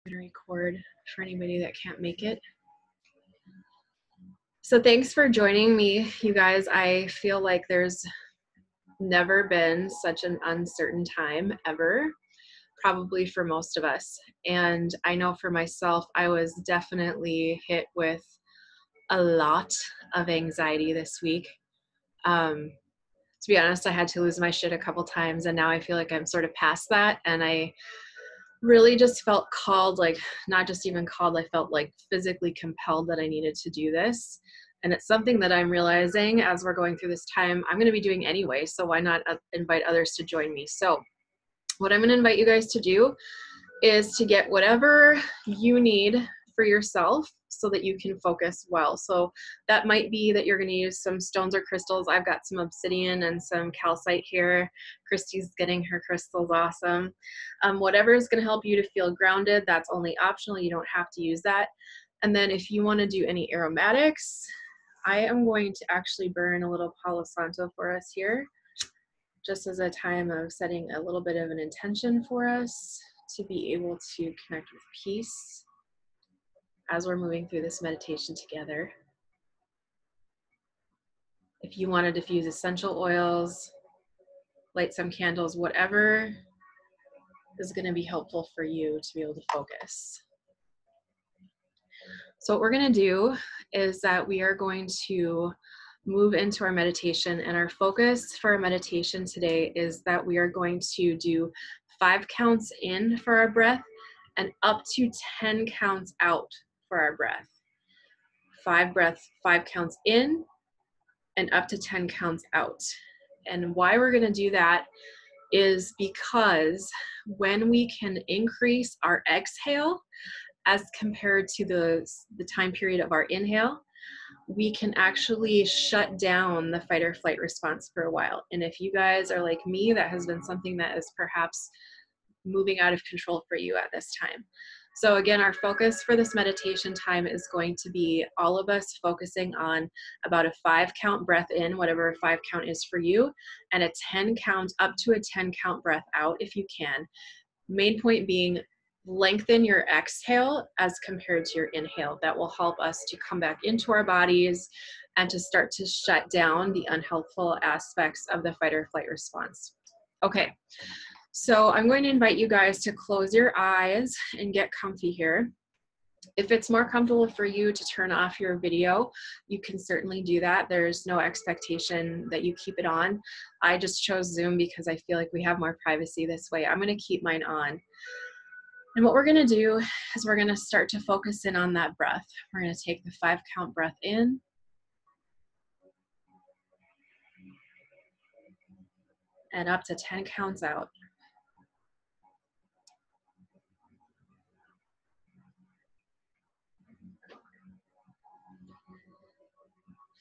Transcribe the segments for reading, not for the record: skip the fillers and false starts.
I'm gonna record for anybody that can't make it. So thanks for joining me, you guys. I feel like there's never been such an uncertain time ever, probably for most of us. And I know for myself, I was definitely hit with a lot of anxiety this week. To be honest, I had to lose my shit a couple times, and now I feel like I'm sort of past that. And I really just felt called, like not just even called, I felt like physically compelled that I needed to do this. And it's something that I'm realizing as we're going through this time, I'm going to be doing anyway. So why not invite others to join me? So what I'm going to invite you guys to do is to get whatever you need for yourself so that you can focus well. So that might be that you're going to use some stones or crystals. I've got some obsidian and some calcite here. Christy's getting her crystals. Awesome. Whatever is going to help you to feel grounded, that's only optional. You don't have to use that. And then if you want to do any aromatics, I am going to actually burn a little Palo Santo for us here, just as a time of setting a little bit of an intention for us to be able to connect with peace as we're moving through this meditation together. If you want to diffuse essential oils, light some candles, whatever is going to be helpful for you to be able to focus. So what we're going to do is that we are going to move into our meditation, and our focus for our meditation today is that we are going to do 5 counts in for our breath and up to 10 counts out for our breath. 5 counts in and up to 10 counts out. And why we're going to do that is because when we can increase our exhale as compared to the time period of our inhale, we can actually shut down the fight or flight response for a while. And if you guys are like me, that has been something that is perhaps moving out of control for you at this time. So again, our focus for this meditation time is going to be all of us focusing on about a 5 count breath in, whatever a 5 count is for you, and a 10 count, up to a 10 count breath out if you can. Main point being, lengthen your exhale as compared to your inhale. That will help us to come back into our bodies and to start to shut down the unhelpful aspects of the fight or flight response. Okay. So I'm going to invite you guys to close your eyes and get comfy here. If it's more comfortable for you to turn off your video, you can certainly do that. There's no expectation that you keep it on. I just chose Zoom because I feel like we have more privacy this way. I'm going to keep mine on. And what we're going to do is we're going to start to focus in on that breath. We're going to take the 5 count breath in. And up to 10 counts out.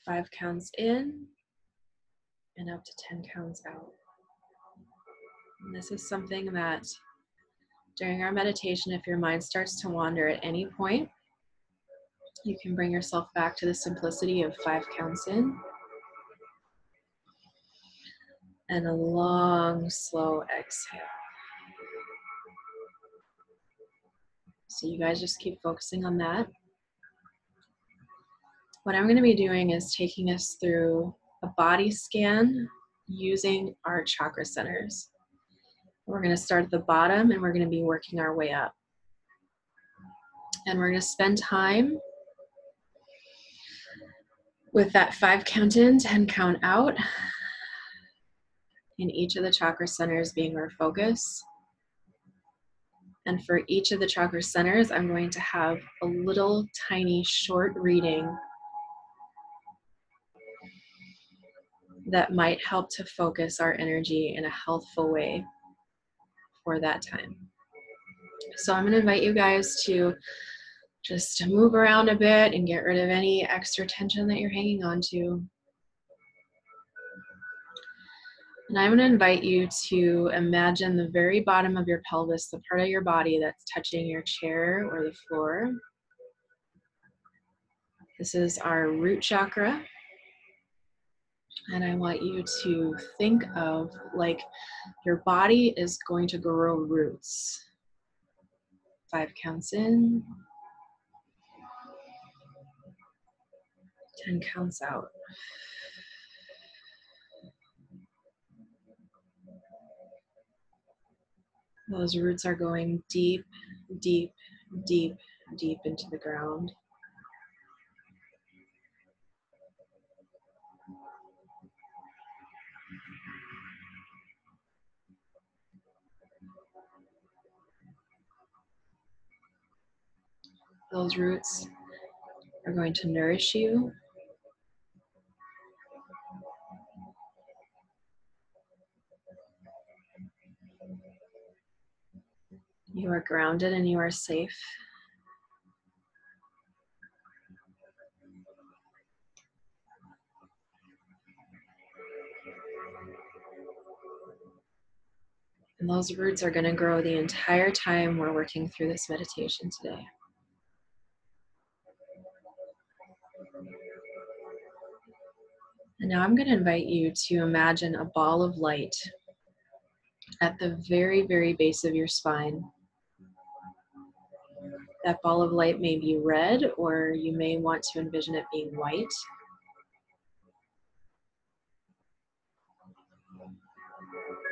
5 counts in and up to 10 counts out. And this is something that during our meditation, if your mind starts to wander at any point, you can bring yourself back to the simplicity of 5 counts in and a long, slow exhale. So you guys just keep focusing on that. What I'm going to be doing is taking us through a body scan using our chakra centers. We're going to start at the bottom and we're going to be working our way up. And we're going to spend time with that 5 count in, 10 count out, in each of the chakra centers being our focus. And for each of the chakra centers, I'm going to have a little tiny short reading that might help to focus our energy in a healthful way for that time. So I'm going to invite you guys to just move around a bit and get rid of any extra tension that you're hanging on to. And I'm going to invite you to imagine the very bottom of your pelvis, the part of your body that's touching your chair or the floor. This is our root chakra. And I want you to think of like your body is going to grow roots. 5 counts in, 10 counts out. Those roots are going deep, deep, deep, deep into the ground. Those roots are going to nourish you. You are grounded and you are safe. And those roots are going to grow the entire time we're working through this meditation today. And now I'm going to invite you to imagine a ball of light at the very, very base of your spine. That ball of light may be red, or you may want to envision it being white.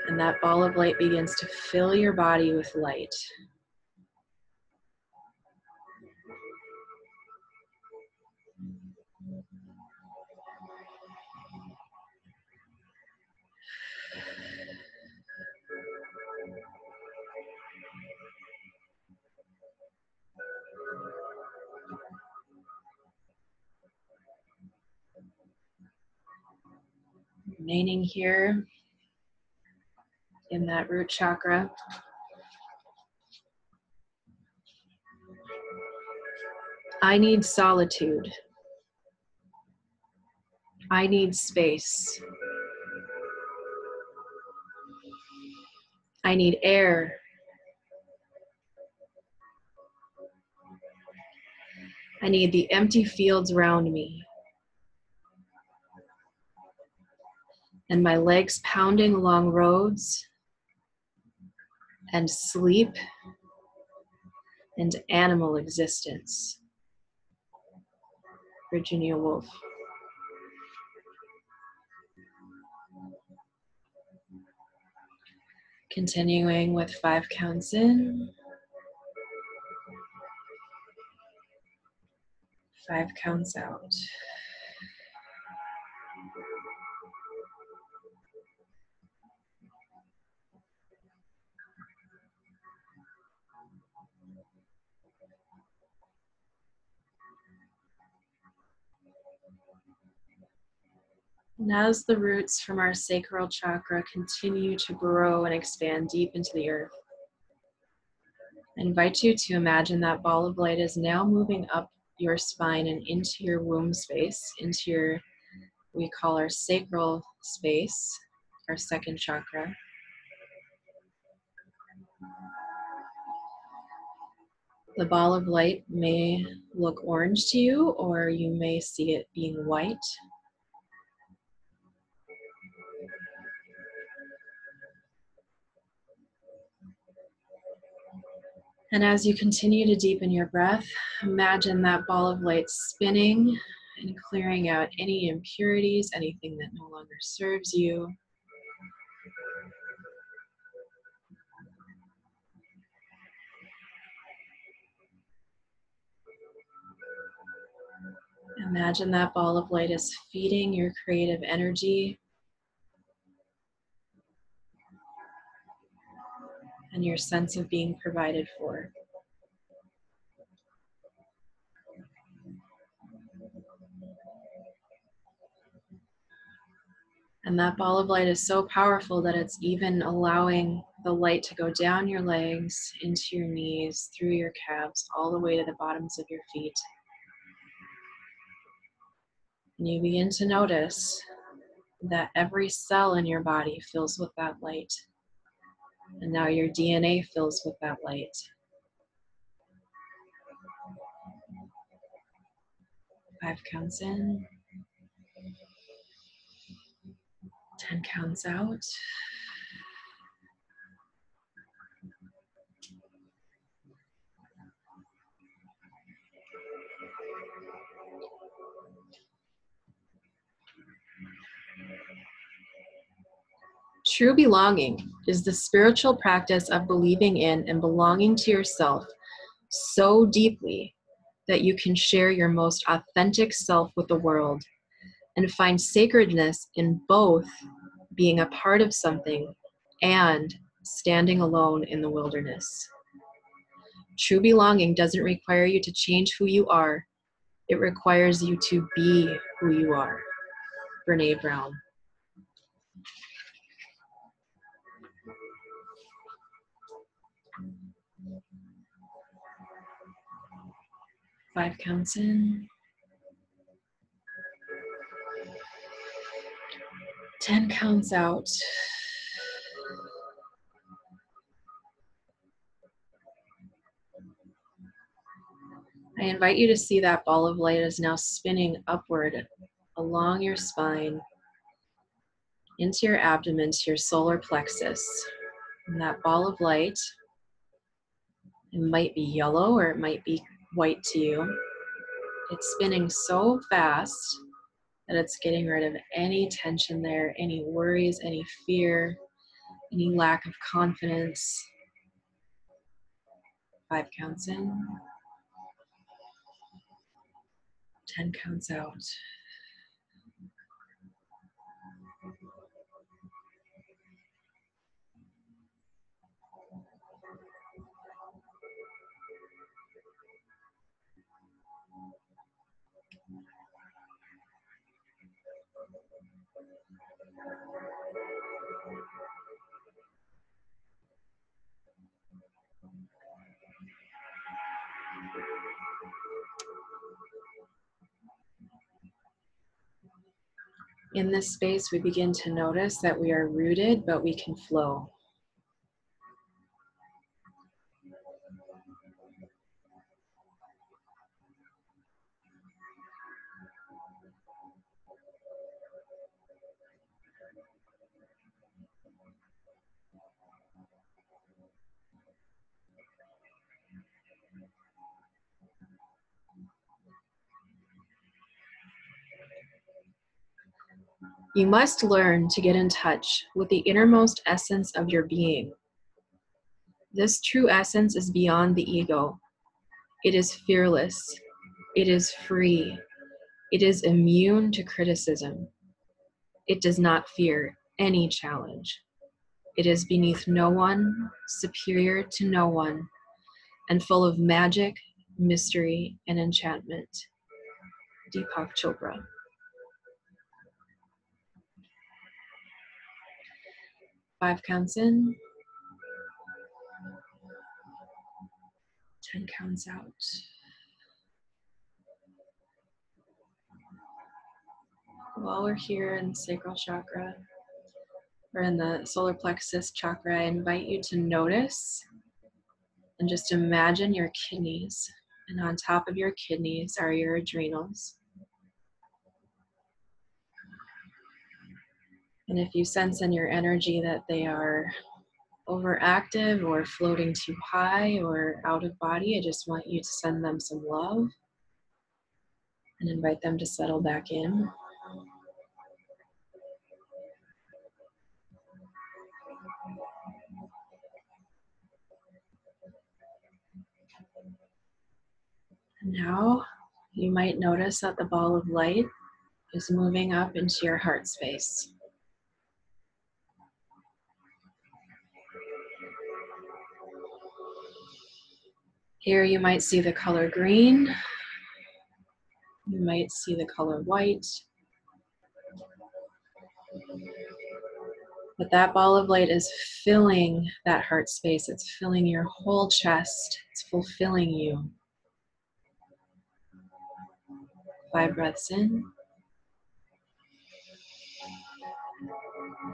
And that ball of light begins to fill your body with light. Remaining here in that root chakra. I need solitude. I need space. I need air. I need the empty fields around me. And my legs pounding along roads. And sleep. And animal existence. Virginia Woolf. Continuing with 5 counts in. 5 counts out. And as the roots from our sacral chakra continue to grow and expand deep into the earth, I invite you to imagine that ball of light is now moving up your spine and into your womb space, into your, we call our sacral space, our second chakra. The ball of light may look orange to you, or you may see it being white. And as you continue to deepen your breath, imagine that ball of light spinning and clearing out any impurities, anything that no longer serves you. Imagine that ball of light is feeding your creative energy and your sense of being provided for. And that ball of light is so powerful that it's even allowing the light to go down your legs, into your knees, through your calves, all the way to the bottoms of your feet. And you begin to notice that every cell in your body fills with that light. And now your DNA fills with that light. 5 counts in. 10 counts out. True belonging is the spiritual practice of believing in and belonging to yourself so deeply that you can share your most authentic self with the world and find sacredness in both being a part of something and standing alone in the wilderness. True belonging doesn't require you to change who you are. It requires you to be who you are. Brené Brown. Five counts in. 10 counts out. I invite you to see that ball of light is now spinning upward along your spine, into your abdomen, to your solar plexus. And that ball of light, it might be yellow or it might be white to you. It's spinning so fast that it's getting rid of any tension there, any worries, any fear, any lack of confidence. 5 counts in. 10 counts out. In this space, we begin to notice that we are rooted, but we can flow. You must learn to get in touch with the innermost essence of your being. This true essence is beyond the ego. It is fearless. It is free. It is immune to criticism. It does not fear any challenge. It is beneath no one, superior to no one, and full of magic, mystery, and enchantment. Deepak Chopra. 5 counts in. 10 counts out. While we're here in the sacral chakra, or in the solar plexus chakra, I invite you to notice and just imagine your kidneys. And on top of your kidneys are your adrenals. And if you sense in your energy that they are overactive or floating too high or out of body, I just want you to send them some love and invite them to settle back in. And now you might notice that the ball of light is moving up into your heart space. Here you might see the color green. You might see the color white. But that ball of light is filling that heart space. It's filling your whole chest. It's fulfilling you. 5 breaths in.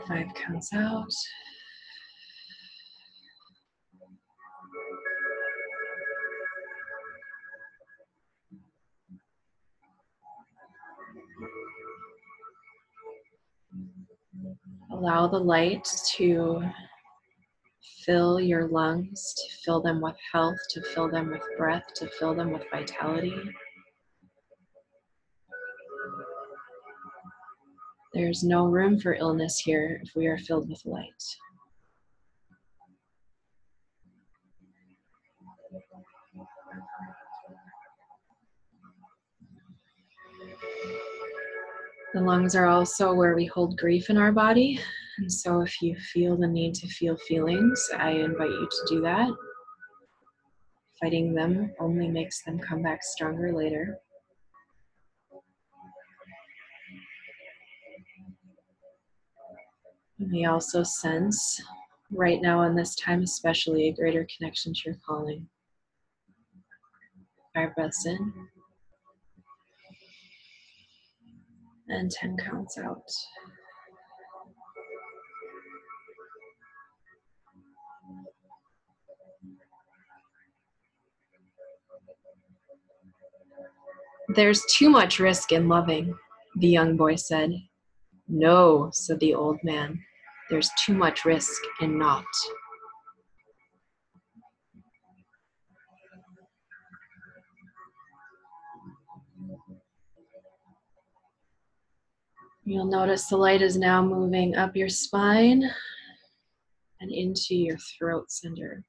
5 counts out. Allow the light to fill your lungs, to fill them with health, to fill them with breath, to fill them with vitality. There's no room for illness here if we are filled with light. The lungs are also where we hold grief in our body. And so if you feel the need to feel feelings, I invite you to do that. Fighting them only makes them come back stronger later. And we also sense, right now in this time especially, a greater connection to your calling. 5 breaths in. And 10 counts out. There's too much risk in loving, the young boy said. No, said the old man. There's too much risk in not. You'll notice the light is now moving up your spine and into your throat center.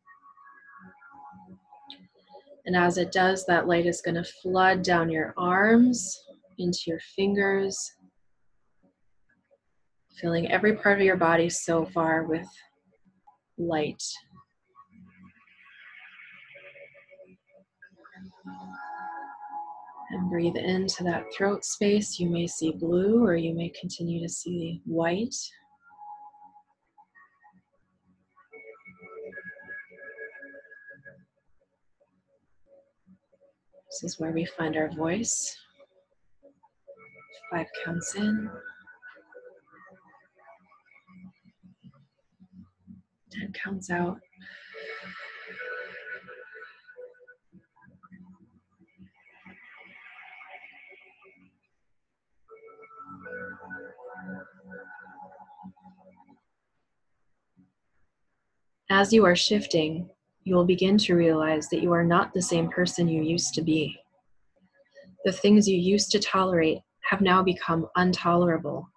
And as it does, that light is going to flood down your arms, into your fingers, filling every part of your body so far with light. And breathe into that throat space. You may see blue or you may continue to see white. This is where we find our voice. 5 counts in. 10 counts out. As you are shifting, you will begin to realize that you are not the same person you used to be. The things you used to tolerate have now become intolerable.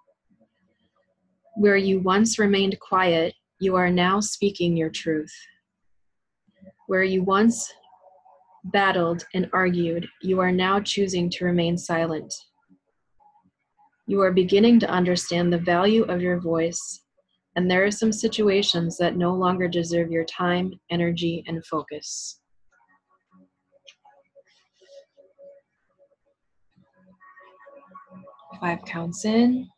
Where you once remained quiet, you are now speaking your truth. Where you once battled and argued, you are now choosing to remain silent. You are beginning to understand the value of your voice, and there are some situations that no longer deserve your time, energy, and focus. 5 counts in.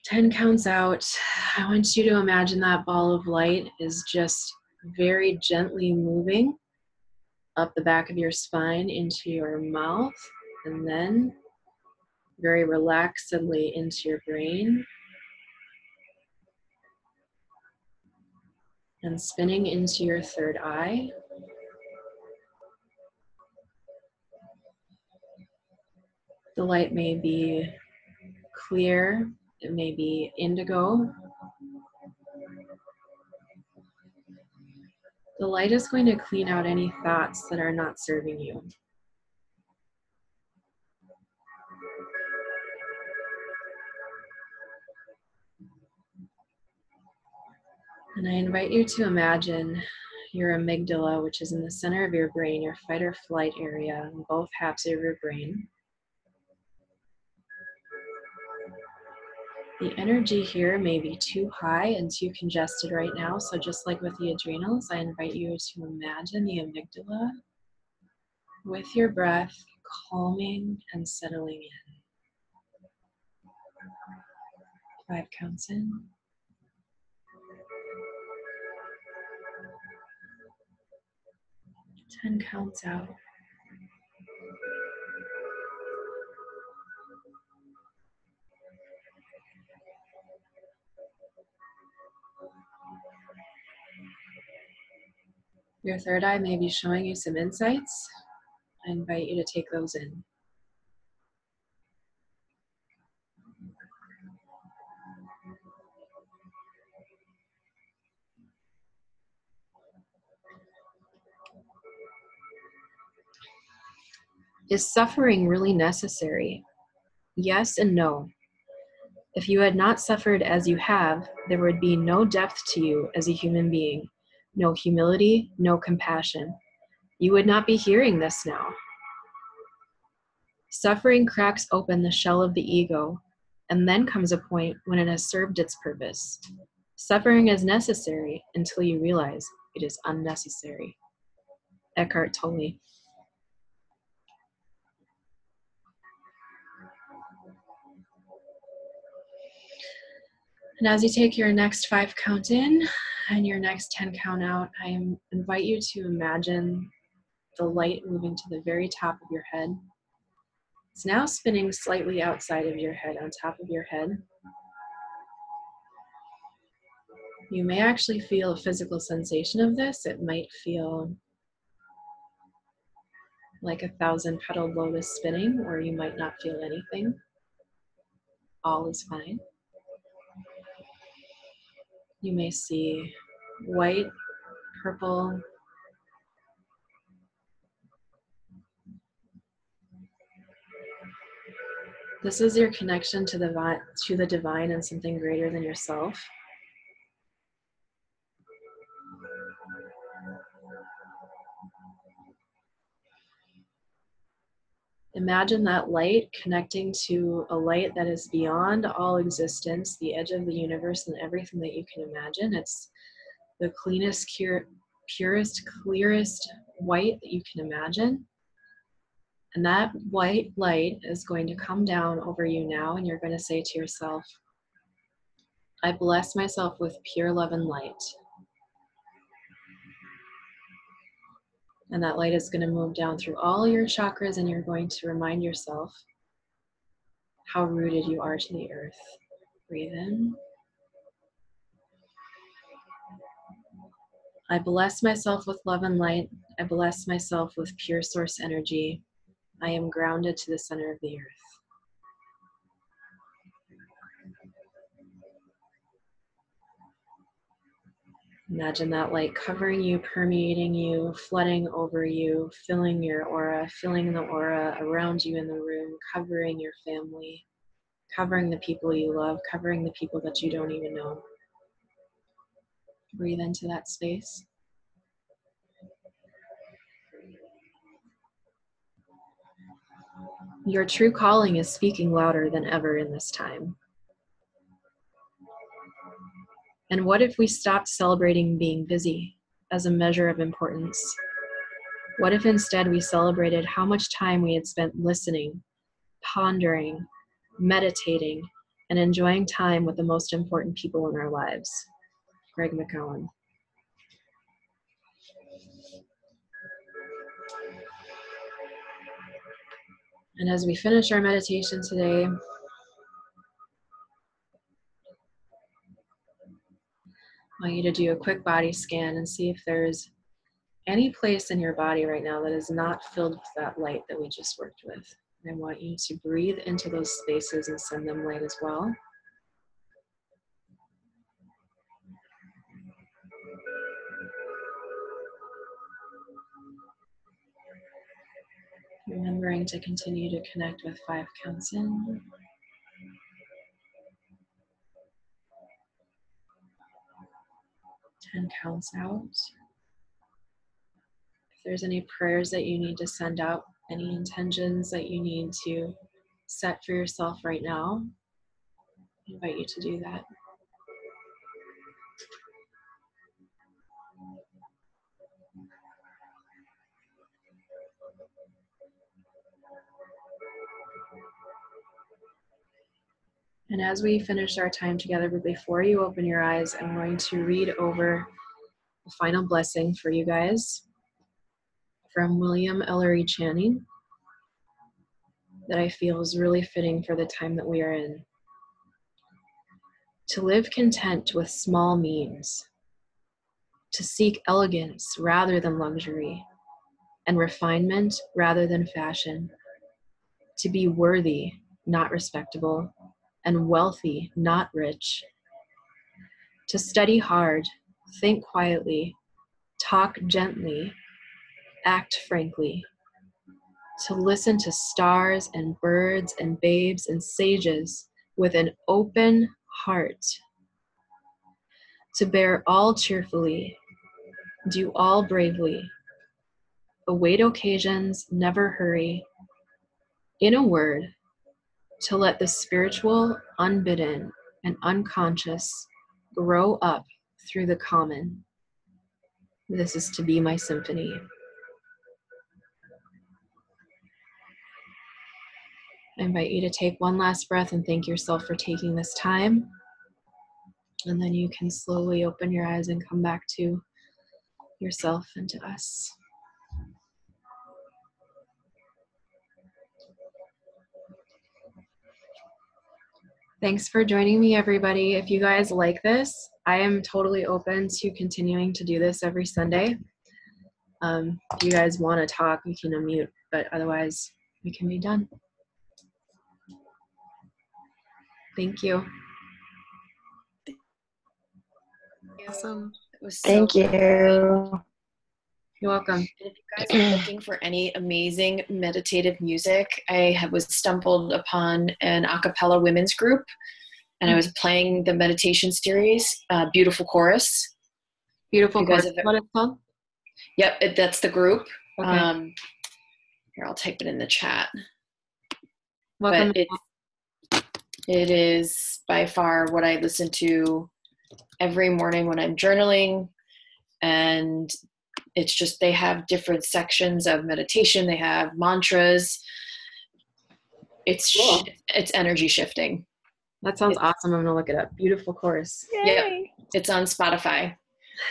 10 counts out. I want you to imagine that ball of light is just very gently moving up the back of your spine into your mouth, and then very relaxedly into your brain, and spinning into your third eye. The light may be clear, it may be indigo. The light is going to clean out any thoughts that are not serving you. And I invite you to imagine your amygdala, which is in the center of your brain, your fight or flight area, in both halves of your brain. The energy here may be too high and too congested right now, so just like with the adrenals, I invite you to imagine the amygdala with your breath calming and settling in. 5 counts in. 10 counts out. Your third eye may be showing you some insights. I invite you to take those in. Is suffering really necessary? Yes and no. If you had not suffered as you have, there would be no depth to you as a human being, no humility, no compassion. You would not be hearing this now. Suffering cracks open the shell of the ego, and then comes a point when it has served its purpose. Suffering is necessary until you realize it is unnecessary. Eckhart Tolle. And as you take your next 5 count in and your next 10 count out, I invite you to imagine the light moving to the very top of your head. It's now spinning slightly outside of your head, on top of your head. You may actually feel a physical sensation of this. It might feel like a 1,000-petaled lotus spinning, or you might not feel anything. All is fine. You may see white, purple, this is your connection to the divine and something greater than yourself. Imagine that light connecting to a light that is beyond all existence, the edge of the universe and everything that you can imagine. It's the cleanest, purest, clearest white that you can imagine. And that white light is going to come down over you now, and you're going to say to yourself, I bless myself with pure love and light. And that light is going to move down through all your chakras, and you're going to remind yourself how rooted you are to the earth. Breathe in. I bless myself with love and light. I bless myself with pure source energy. I am grounded to the center of the earth. Imagine that light covering you, permeating you, flooding over you, filling your aura, filling the aura around you in the room, covering your family, covering the people you love, covering the people that you don't even know. Breathe into that space. Your true calling is speaking louder than ever in this time. And what if we stopped celebrating being busy as a measure of importance? What if instead we celebrated how much time we had spent listening, pondering, meditating, and enjoying time with the most important people in our lives? Greg McKeown. And as we finish our meditation today, I want you to do a quick body scan and see if there's any place in your body right now that is not filled with that light that we just worked with. And I want you to breathe into those spaces and send them light as well. Remembering to continue to connect with 5 counts in. 10 counts out. If there's any prayers that you need to send out, any intentions that you need to set for yourself right now, I invite you to do that. And as we finish our time together, but before you open your eyes, I'm going to read over the final blessing for you guys from William Ellery Channing that I feel is really fitting for the time that we are in. To live content with small means, to seek elegance rather than luxury, and refinement rather than fashion, to be worthy, not respectable, and wealthy, not rich, to study hard, think quietly, talk gently, act frankly, to listen to stars and birds and babes and sages with an open heart, to bear all cheerfully, do all bravely, await occasions, never hurry. In a word, to let the spiritual, unbidden, and unconscious grow up through the common. This is to be my symphony. I invite you to take one last breath and thank yourself for taking this time. And then you can slowly open your eyes and come back to yourself and to us. Thanks for joining me, everybody. If you guys like this, I am totally open to continuing to do this every Sunday. If you guys want to talk, we can unmute, but otherwise we can be done. Thank you. Awesome. It was Thank you. You're welcome. And if you guys are looking for any amazing meditative music, I was stumbled upon an a cappella women's group, and I was playing the meditation series, Beautiful Chorus. Beautiful Chorus, what it's called? Yep, that's the group. Okay. Here, I'll type it in the chat. Welcome. But it is by far what I listen to every morning when I'm journaling, and it's just, they have different sections of meditation. They have mantras. It's cool. It's energy shifting. That sounds awesome. I'm going to look it up. Beautiful Chorus. Yep. It's on Spotify.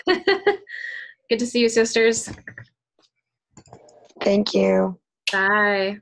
Good to see you, sisters. Thank you. Bye.